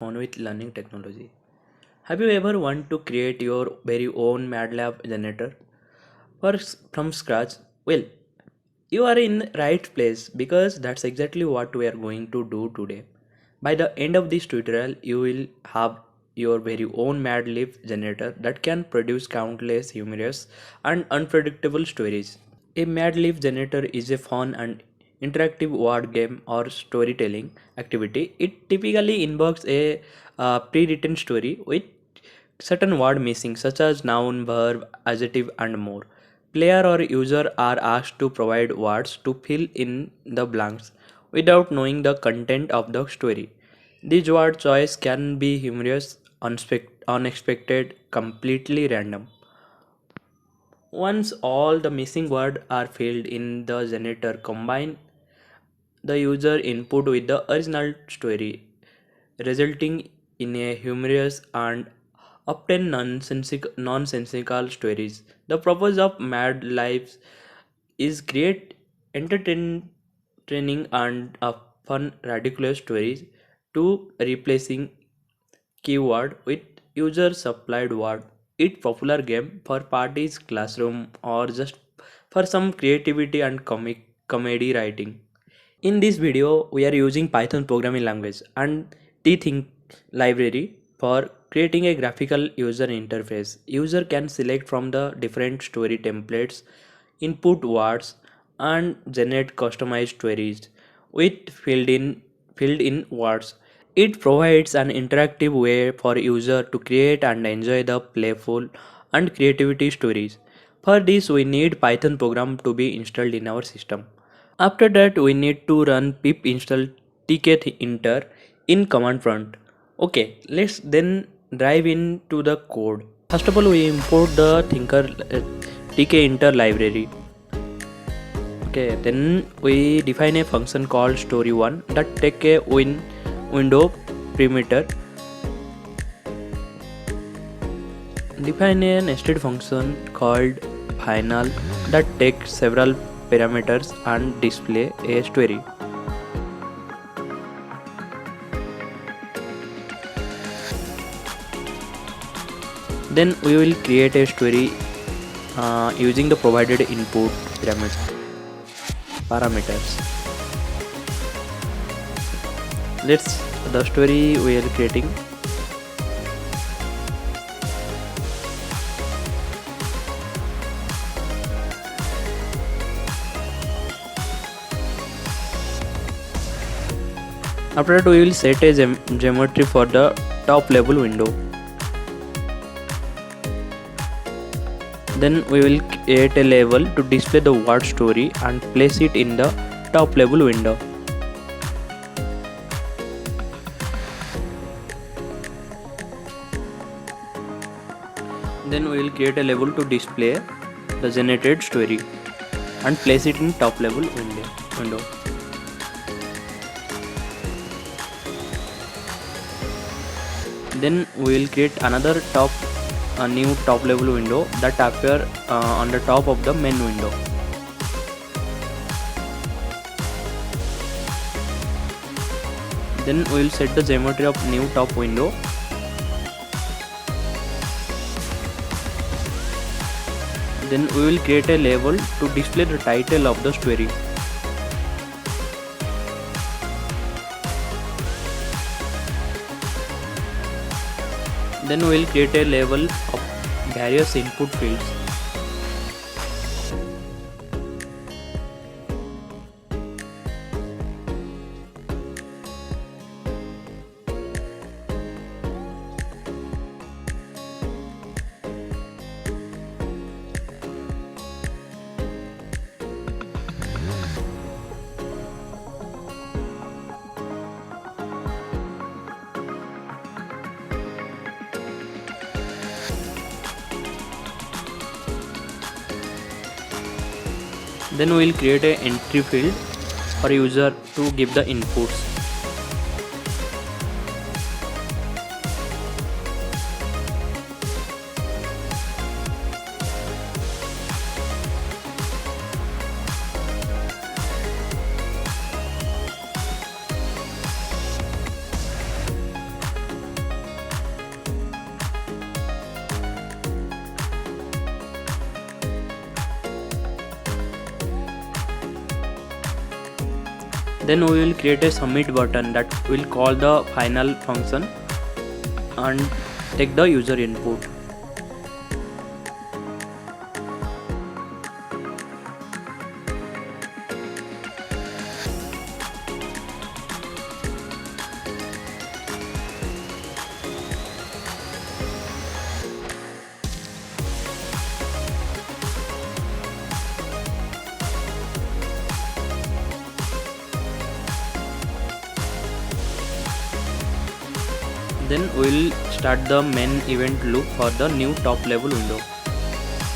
on with learning technology. Have you ever want to create your very own MATLAB generator from scratch? Well, you are in right place because that's exactly what we are going to do today. By the end of this tutorial, you will have your very own Mad Lib generator that can produce countless humorous and unpredictable stories. A Mad Lib generator is a fun and interactive word game or storytelling activity. It typically involves a pre-written story with certain word missing such as noun, verb, adjective and more. Player or user are asked to provide words to fill in the blanks without knowing the content of the story. This word choice can be humorous, unexpected, completely random. Once all the missing words are filled in, the generator combine the user input with the original story, resulting in a humorous and often nonsensical stories. The purpose of Mad Lives is create entertaining and fun ridiculous stories to replacing keyword with user supplied word. It popular game for parties, classroom or just for some creativity and comedy writing. In this video, we are using Python programming language and Tthink library for creating a graphical user interface. User can select from the different story templates, input words, and generate customized stories with filled in words. It provides an interactive way for user to create and enjoy the playful and creativity stories. For this, we need Python program to be installed in our system. After that, we need to run pip install Tkinter in command prompt. Okay, let's then dive into the code. First of all, we import the Tkinter library. Okay, then we define a function called story1 that take a window perimeter. Define a nested function called final that takes several parameters and display a story. Then we will create a story using the provided input parameters. Let's the story we are creating. After that, we will set a geometry for the top level window. Then we will create a label to display the word story and place it in the top level window. Then we will create a label to display the generated story and place it in top level window. Then we will create another new top level window that appear on the top of the main window. Then we will set the geometry of new top window. Then we will create a label to display the title of the story. Then we will create a label of various input fields. Then we will create an entry field for user to give the inputs. Then we will create a submit button that will call the final function and take the user input. Then we will start the main event loop for the new top level window.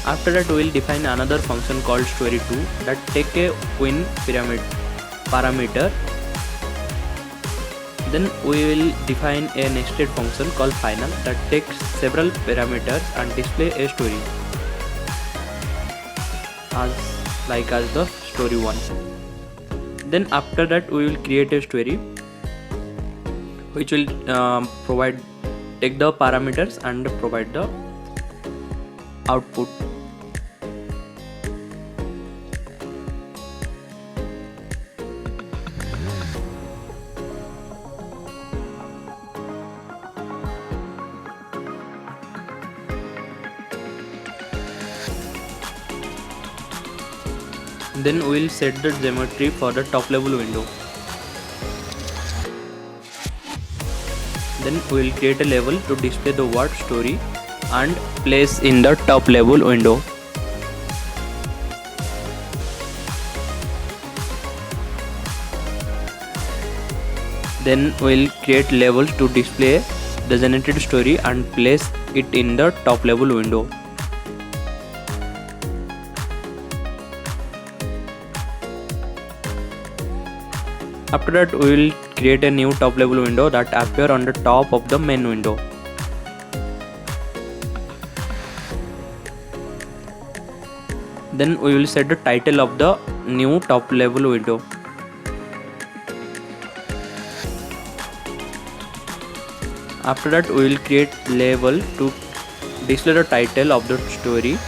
After that we will define another function called story2 that take a win parameter. Then we will define a nested function called final that takes several parameters and display a story as the story1. Then after that we will create a story which will take the parameters and provide the output. Then we will set the geometry for the top level window. Then we will create a level to display the word story and place in the top level window. Then we will create levels to display the generated story and place it in the top level window. After that we will create a new top level window that appear on the top of the main window. Then we will set the title of the new top level window. After that we will create label to display the title of the story.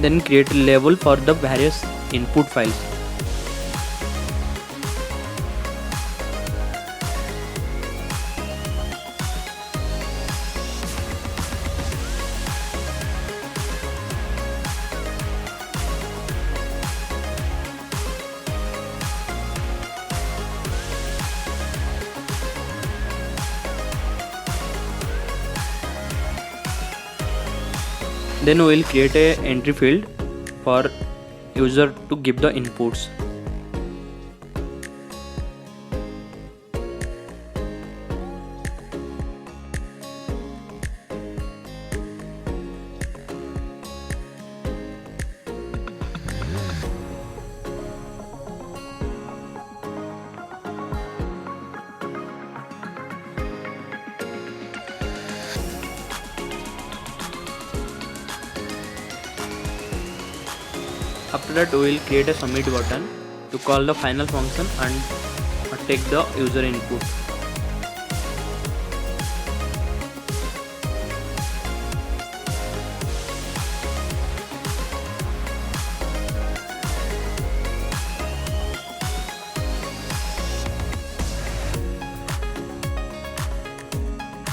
Then create a label for the various input files. Then we will create a entry field for user to give the inputs. After that we will create a submit button to call the final function and take the user input.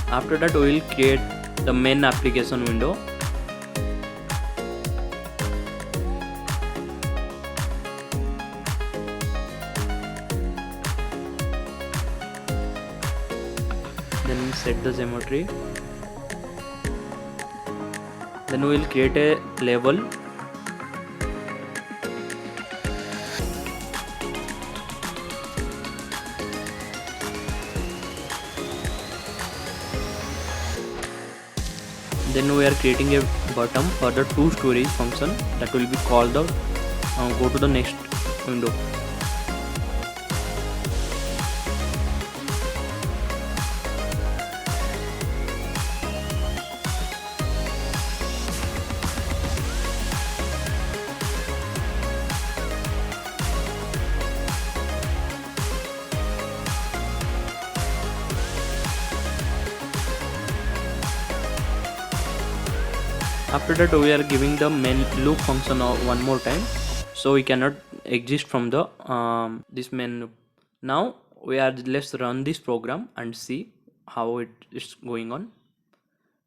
After that we will create the main application window. Then set the geometry. Then we will create a label. Then we are creating a button for the two storage function that will be called the go to the next window. After that we are giving the main loop function one more time, so we cannot exist from the this main loop. Now let's run this program and see how it is going on.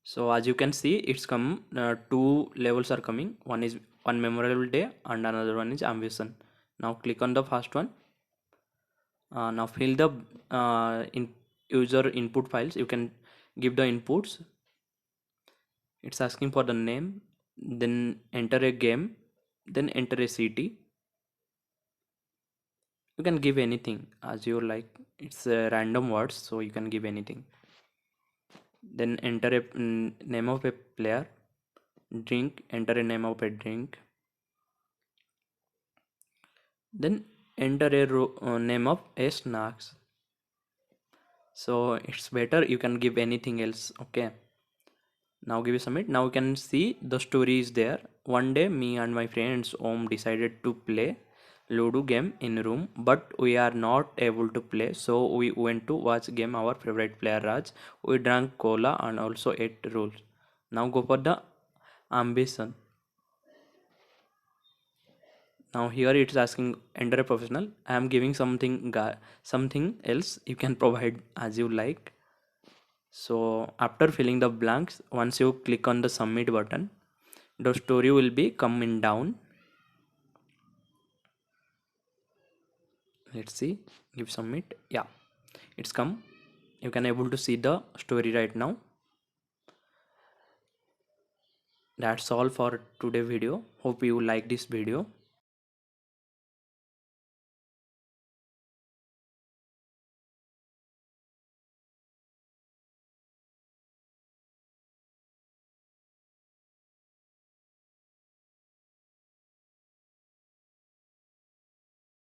So as you can see, it's come two levels are coming. One is one memorable day and another one is ambition. Now click on the first one. Now fill the in user input files. You can give the inputs. It's asking for the name, then enter a game, then enter a city. You can give anything as you like. It's random words, so you can give anything. Then enter a name of a player. Drink, enter a name of a drink. Then enter a name of a snacks. So it's better you can give anything else. Okay, now give it submit. Now you can see the story is there. One day me and my friends Om decided to play Ludo game in room, but we are not able to play, so we went to watch game our favorite player Raj. We drank cola and also ate rolls. Now go for the ambition. Now here it's asking enter a professional. I am giving something else. You can provide as you like. So after filling the blanks, once you click on the submit button, the story will be coming down. Let's see, give submit. Yeah, it's come. You can able to see the story right now. That's all for today video. Hope you like this video.